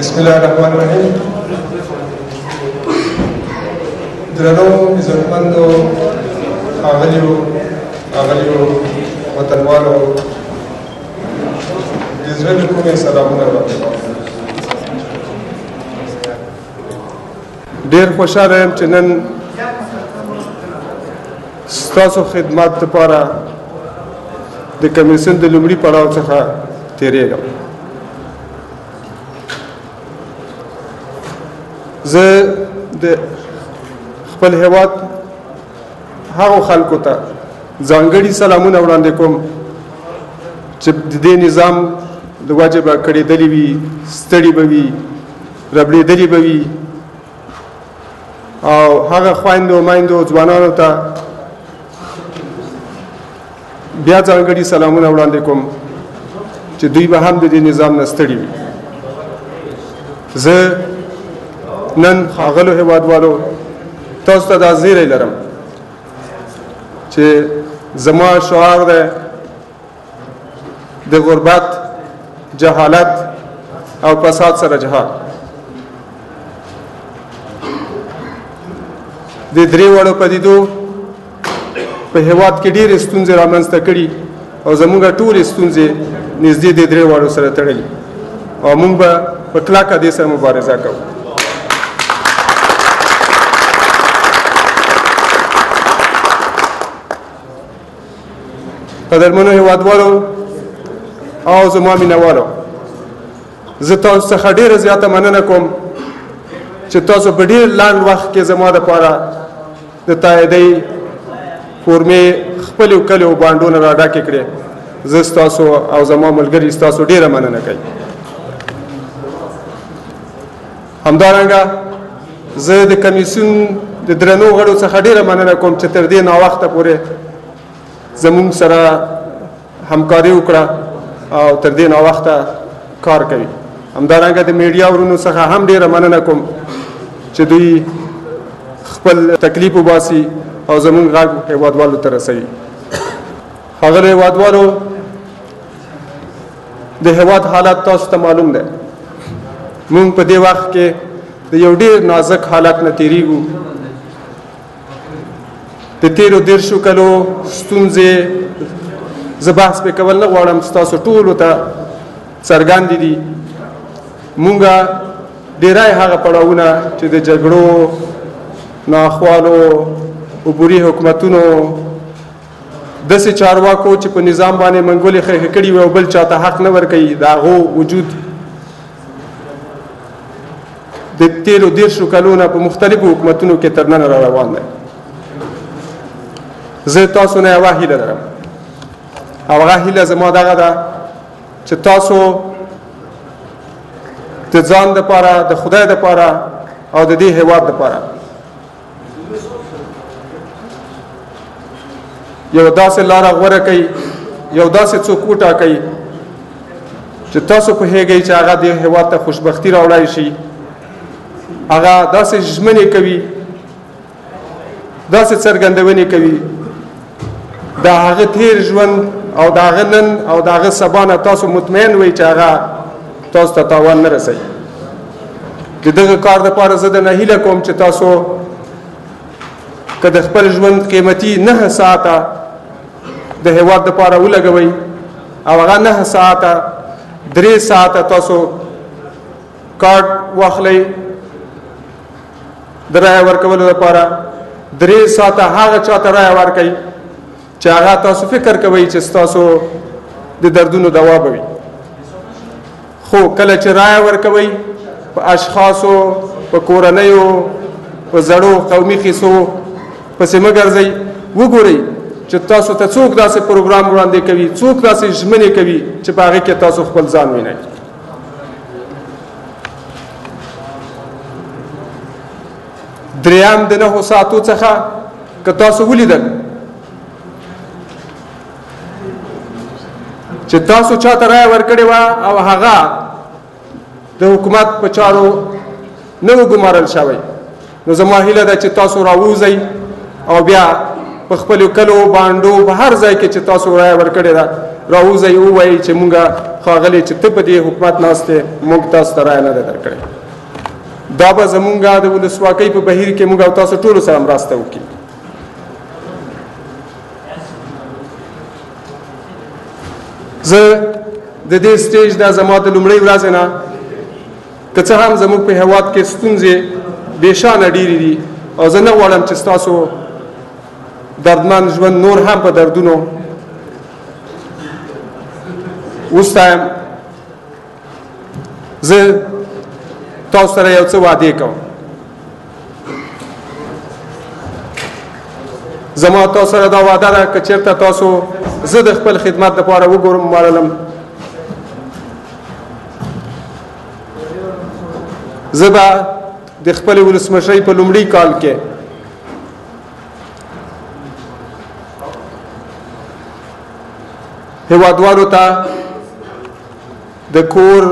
بسم الله الرحمن الرحیم. درنو عزتمندو ښاغلیو وطنوالو، د زړه له کومې سلامونه ورته ډېر خوشحاله یم چې نن ستاسو خدمت لپاره د کمیسیون د لومړي پړاو څخه تېرېږم. زه د خپل هیواد هغو خلکو ته ځانګړي سلامونه وړاندې کوم چې د دې نظام د وجې به کړېدلې وي، ستړي به وي، ربړېدلې به وي، او هغه خویندو میندو ځوانانو ته بیا ځانګړي سلامونه وړاندې کوم چې دوی به هم د دې نظام نه ستړي وي. زه نن ښاغلو هیوادوالو تاسو ته دا زیری لرم چې زما شعار دی د غربت، جهالت او فساد سره جهاد. د درې واړو پدیدو په هیواد کې ډېرې ستونزې رامنځته کړي او زموږ ټولې ستونزې نږدې د درې واړو سره تړلي او موږ به په کلکه دې سره مبارزه کوو. قدرمنو هیوادوالو او زما مینهوالو، زه تاسو څخه ډېره زیاته مننه کوم چې تاسو په ډېر لنډ وخت کې زما دپاره د تاییدۍ فورمې خپلې کلې او بانډونه را ډکې کړې. زه ستاسو او زما ملګري ستاسو ډېره مننه کوي. همدارنګه زه د کمیسیون د درنو غړو څخه ډېره مننه کوم چې تر دې ناوخته پورې زموږ سره همکاري وکړه او تر دې ناوخته کار کوي. همدارنګه د میډیا ورونو څخه هم ډېره مننه کوم چې دوی خپل تکلیف وباسي او زموږ غږ هیوادوالو ته رسوي. ښاغلو هیوادوالو، د هیواد حالت تاسو ته معلوم دی. موږ په دې وخت کې د یو ډېر نازک حالت نه تېرېږو. د تېرو 13 کلو ستونزې زه بحث پې کول نه غواړم، ستاسو ټولو ته څرګندې دي. موږ ډېری هغه پړاوونه چې د جګړو، ناخوالو، عبوري حکومتونو، داسې چارواکو چې په نظام باندې منګولې خښې کړي وي او بل چاته حق نه ورکوي، د هغو وجود د تېرو 13 کلو نه په مختلفو حکومتونو کې تر ننه را روان دی. زه تاسو نه یوه هیله لرم او هغه هیله زما دغه ده چې تاسو د ځان دپاره، د خدای دپاره او د دې هیواد دپاره یو داسې لاره غوره کړئ، یو داسې څوک وټاکئ چې تاسو پوهیږئ چې هغه دې هیواد ته خوشبختي راوړی شي. هغه داسې ژمنې کوي، داسې څرګندونې کوي د هغه تیر ژوند او د هغه نن او د هغه سبا نه تاسو مطمئن وئ چې هغه تاسو ته تاوان نه رسوي. د دغه کار دپاره زه درنه هیله کوم چې تاسو که د خپل ژوند قیمتي 9 ساعته د هیواد دپاره ولګوئ او هغه 9 ساعته 3 ساعته تاسو کارډ واخلئ د رایه ورکولو لپاره، 3 ساعته هغه چاته رایه ورکئ چې هغه تاسو فکر کوئ چې ستاسو د دردونو دوا به وي. خو کله چې رایه ورکوئ په اشخاصو، په کورنیو، په زړو قومي قیسو پسې مه ګرځئ. وګورئ چې تاسو ته څوک داسې پروګرام وړاندې کوي، څوک داسې ژمنې کوي چې په هغې کې تاسو خپل ځان وینئ. دریم د 9 ساعتو څخه که تاسو ولیدل چې تاسو چاته رایه ورکړې وه او هغه د حکومت په چارو نه وګمارل شوی، نو زما هیله ده چې تاسو راووځئ او بیا په خپلو کلو، بانډو، په هر ځای کې چې تاسو رایه ورکړې ده راوځئ ووایئ چې مونږ ښاغلی چې ته په دې حکومت ناست یې مونږ تاسو ته رایه نه ده درکړې. دا به زمونږ د ولسواکۍ په بهیر کې مونږ او تاسو ټولو سره مرسته وکړي. زه د دې سټیج دا زما د لومړۍ ورځې نه که څه هم زموږ په هېواد کې ستونزې بېشانه ډېرې دي او زه نه غواړم چې ستاسو دردمن ژوند نور هم په دردونو وستایم. زه تاسو سره یو څه وعدې کوم. زما تاسو سره دا وعده ده که چېرته تاسو زه د خپل خدمت لپاره وګمارلم زه به د خپلې ولسمشرۍ په لومړي کال کې هېوادوالو ته د کور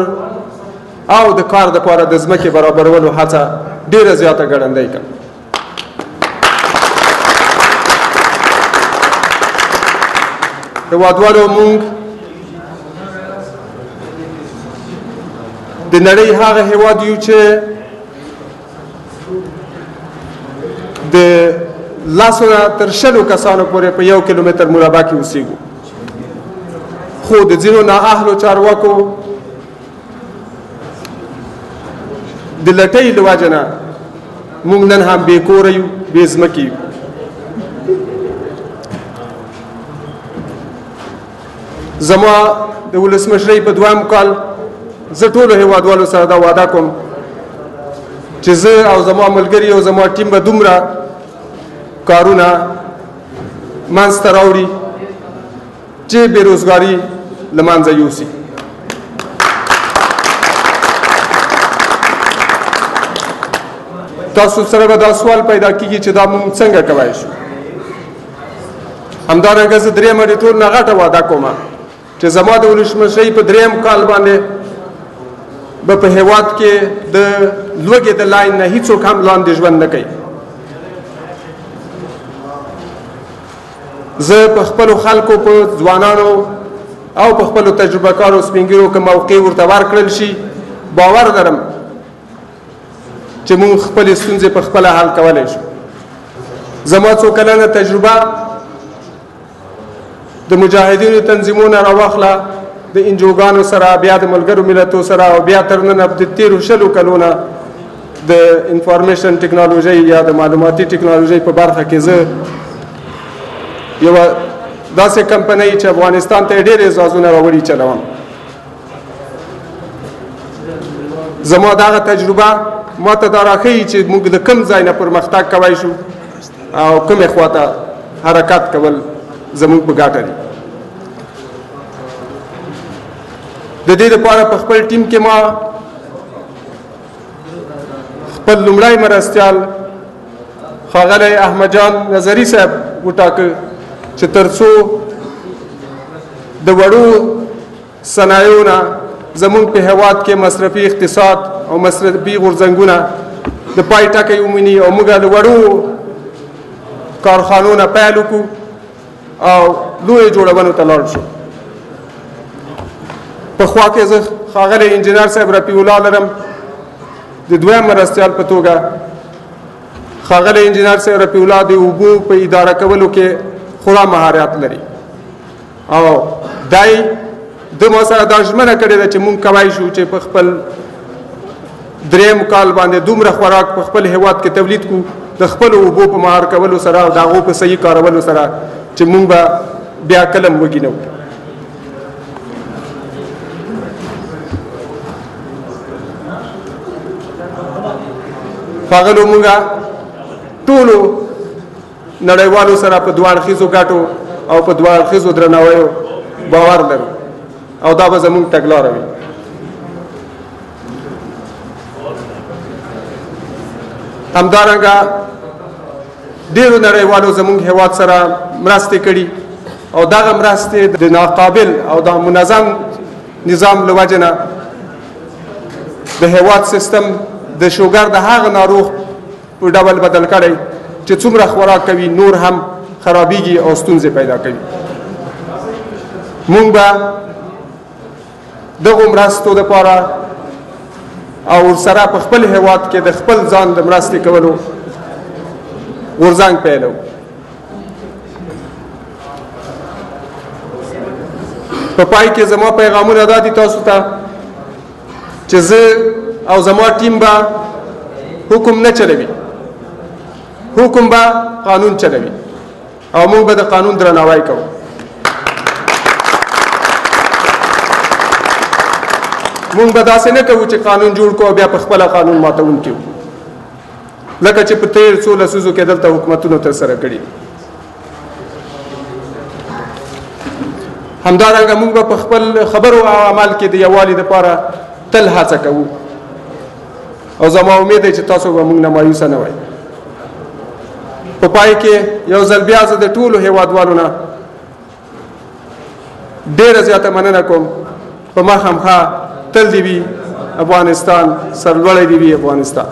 او د کار دپاره د ځمکې برابرولو هڅه ډېره زیاته ګړندۍ کړم. هېوادوالو مونږ د نړۍ هغه هېواد یو چې د لسو نه تر شلو کسانو پورې په 1 کیلومتر مربع کې اوسېږو، خو د ځینو نااهلو چارواکو د لټۍ له وجې نه موږ نن هم بې کوره یو، بې ځمکې یو. زما د ولسمشرۍ په 2م کال زه ټولو هېوادوالو سره دا وعده کوم چې زه او زما ملګري او زما ټیم به دومره کارونه منځته راوړي چې بېروزګاري له منځه یوسي. تاسو سره به دا سوال پیدا کېږي چې دا موږ څنګه کولی شو. همدارنګه زه 3م اډیټور نه غټه وعده کوم چې زما د ولسمشرۍ په 3م کال باندې به په هېواد کې د لوږې د لاین نه هیڅوک هم لاندې ژوند نه کوي. زه په خپلو خلکو په ځوانانو او په خپلو تجربه کارو سپین ږیرو که موقع ورته ورکړل شي باور لرم چې موږ خپلې ستونزې په خپله حل کولی شو. زما څو کلنه تجربه د مجاهدینو تنظیمونه راواخله، د انجوګانو سره، بیا د ملګرو ملتو سره، او بیا تر ننه د تېرو 20 کلونه د انفارمیشن ټکنالوژۍ یا د معلوماتي ټکنالوژۍ په برخه کې زه یوه داسې کمپنۍ چې افغانستان ته یې ډېر اعزازونه راوړي چلوم. زما دغه تجربه ما ته دا راښیي چې موږ د کوم ځای نه پرمختګ کولی شو او کومې خواته حرکت کول زموږ په ګټه دي. د دې لپاره په خپل ټیم کې ما خپل لومړی مرستیال ښاغلی احمد جان نظري صاحب وټاکه چې تر څو د وړو صنایعو نه زموږ په هېواد کې مصرفي اقتصاد او مصرفي غورځنګونه د پای ټکی ومومي او موږ د وړو کارخانو نه پیل وکړو او لویو جوړونو ته لاړ شو. په خوا کې زه ښاغلی انجینر صاحب رفیع الله لرم د 2م مرستیال په توګه. ښاغلی انجینر صاحب رفیع الله د اوبو په اداره کولو کې خورا مهارت لري او دی د ما سره دا ژمنه کړې ده چې مونږ کولی شو چې په خپل 3م کال باندې دومره خوراک په خپل هېواد کې تولید کړو د خپلو اوبو په مهار کولو سره او د هغو په صحیح کارولو سره چې مونږ به بیا کلم وږي نه وو. ښاغلو مونږ ټولو نړیوالو سره په 2 اړخیزو ګټو او په 2 اړخیزو درناویو باور لرو او دا به زموږ تګلاره وي. همدارنګه ډېرو نړیوالو زموږ هېواد سره مرستې کړي او دغه مرستې د ناقابل او د منظم نظام له وجې نه د هېواد سیستم د شوګر د هغه ناروغ په ډول بدل کړی چې څومره خوراک کوي نور هم خرابېږي او ستونزې پیدا کوي. مونږ به دغو مرستو دپاره او ورسره په خپل هیواد کې د خپل ځان د مرستې کولو غورځنګ پیلوو. په پای کې زما پیغامونه دا دي تاسو ته چې زه او زما ټیم به حکم نه چلوي، حکم به قانون چلوي او موږ به د قانون درناوی کوو. موږ به داسې نه کوو چې قانون جوړ کړو بیا په خپله قانون ماتونکي وو، لکه چې په تېر څو لسیزو کې دلته حکومتونو ترسره کړي. همدارنګه موږ به په خپل خبرو او عمل کې د یووالي دپاره تل هڅه کوو او زما امید دی چې تاسو به موږ نه مایوسه نه وئ. په پای کې یو ځل بیا زه د ټولو هیوادوالو نه ډېره زیاته مننه کوم. په مخامخا تل دې وي افغانستان، سرلوړی دې وي افغانستان.